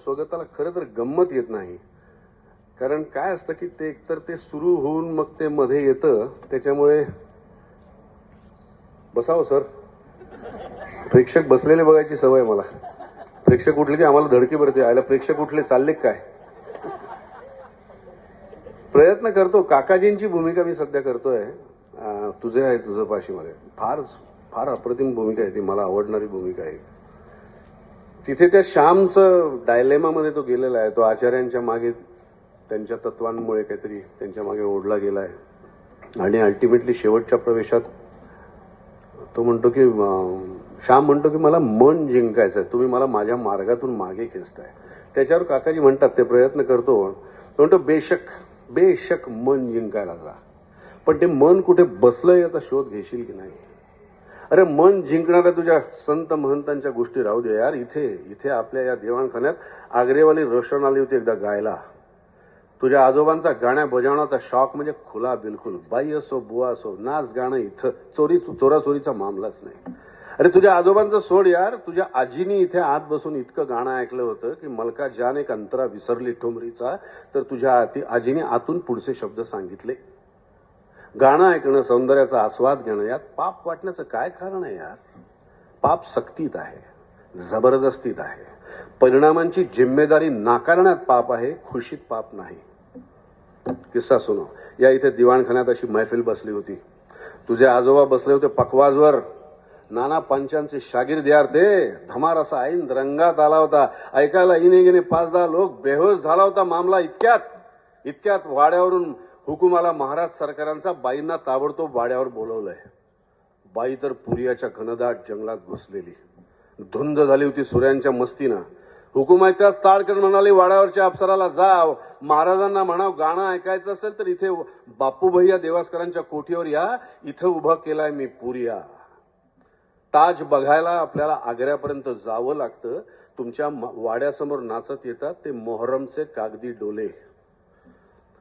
स्वगताला खरं तर गंमत येत नाही. कारण काय असतं की ते एकतर ते सुरू होऊन मग ते मध्ये येतं, त्याच्यामुळे बसावं सर. प्रेक्षक बसलेले बघायची सवय मला. प्रेक्षक उठले की आम्हाला धडकी भरते, आयला प्रेक्षक उठले चालले काय. प्रयत्न करतो. काकाजींची भूमिका मी सध्या करतोय. तुझे आहे तुझं पाशीमध्ये फार फार अप्रतिम भूमिका आहे ती, मला आवडणारी भूमिका आहे. तिथे त्या श्यामचं डायलेमामध्ये तो गेलेला आहे. तो आचार्यांच्या मागे त्यांच्या तत्वांमुळे काहीतरी त्यांच्या मागे ओढला गेलाय आणि अल्टिमेटली शेवटच्या प्रवेशात तो म्हणतो की श्याम म्हणतो की मला मन जिंकायचं आहे, तुम्ही मला माझ्या मार्गातून मागे खेचताय. त्याच्यावर काकाजी म्हणतात ते प्रयत्न करतो. तो म्हणतो बेशक मन जिंकायला जा, पण ते मन कुठे बसलं याचा शोध घेशील की नाही. अरे मन जिंकणाऱ्या तुझ्या संत महंतांच्या गोष्टी राहू दे यार. इथे आपल्या या दिवाणखान्यात आग्रेवाली रोशन आली होती एकदा गायला. तुझ्या आजोबांचा गाण्या बजावण्याचा शॉक म्हणजे खुला बिलकुल. बाई असो बुवा असो, नाच गाणं इथं चोराचोरीचा मामलाच नाही. अरे तुझ्या आजोबांचं सोड यार, तुझ्या आजीनी इथे आत बसून इतकं गाणं ऐकलं होतं की मलका जान एक अंतरा विसरली ठोंबरीचा, तर तुझ्या आजीने आतून पुढचे शब्द सांगितले. गाणं ऐकणं, सौंदर्याचा आस्वाद घेणं, यात पाप वाटण्याचं काय कारण आहे यार. पाप सक्तीत आहे, जबरदस्तीत आहे. परिणामांची जिम्मेदारी नाकारण्यात पाप आहे, खुशीत पाप नाही. किस्सा सुनो. या इथे दिवाणखान्यात अशी मैफिल बसली होती. तुझे आजोबा बसले होते पखवाजवर. नाना पंचांचे शागिर्द यार ते. धमार असा ऐन रंगात आला होता. ऐकायला इने 5-10 लोक बेहोश झाला होता मामला. इतक्यात वाड्यावरून हुकूम आला महाराज सरकारांचा. बाईंना ताबडतोब वाड्यावर बोलवलंय. बाई तर पुरियाच्या घनदाट जंगलात घुसलेली, धुंद झाली होती सूर्यांच्या मस्तीनं. हुकुमाच्याच ताडकन म्हणाली वाड्यावरच्या अप्सराला, जा महाराजांना म्हणाव गाणं ऐकायचं असेल तर इथे बापू भैया देवास्करांच्या कोठीवर या, इथं उभं केलाय मी पुरिया. ताज बघायला आपल्याला आग्र्यापर्यंत जावं लागतं. तुमच्या वाड्यासमोर नाचत येतात ते मोहरमचे कागदी डोले.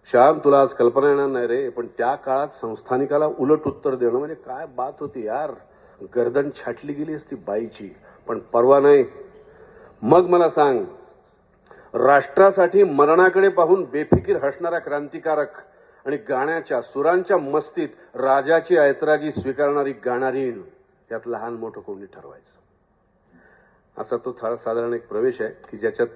श्याम तुला आज कल्पना येणार नाही रे, पण त्या काळात संस्थानिकाला उलट उत्तर देणं म्हणजे काय बात होती यार. गर्दन छाटली गेली असती बाईची, पण परवा नाही. मग मला सांग, राष्ट्रासाठी मरणाकडे पाहून बेफिकीर हसणारा क्रांतिकारक आणि गाण्याच्या सुरांच्या मस्तीत राजाची ऐतराजी स्वीकारणारी गाणारीण, यात लहान मोठं कोणी ठरवायचं. असा तो साधारण एक प्रवेश आहे की ज्याच्यात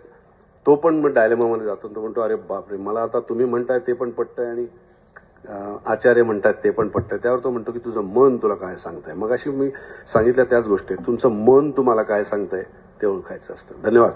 तो पण मग डायलेमामध्ये जातो. तो म्हणतो अरे बापरे, मला आता तुम्ही म्हणताय ते पण पटतंय आणि आचार्य म्हणतात ते पण पटतंय. त्यावर तो म्हणतो की तुझं मन तुला काय सांगताय. मग अशी मी सांगितल्या त्याच गोष्टी, तुमचं मन तुम्हाला काय सांगताय ते ओळखायचं असतं. धन्यवाद.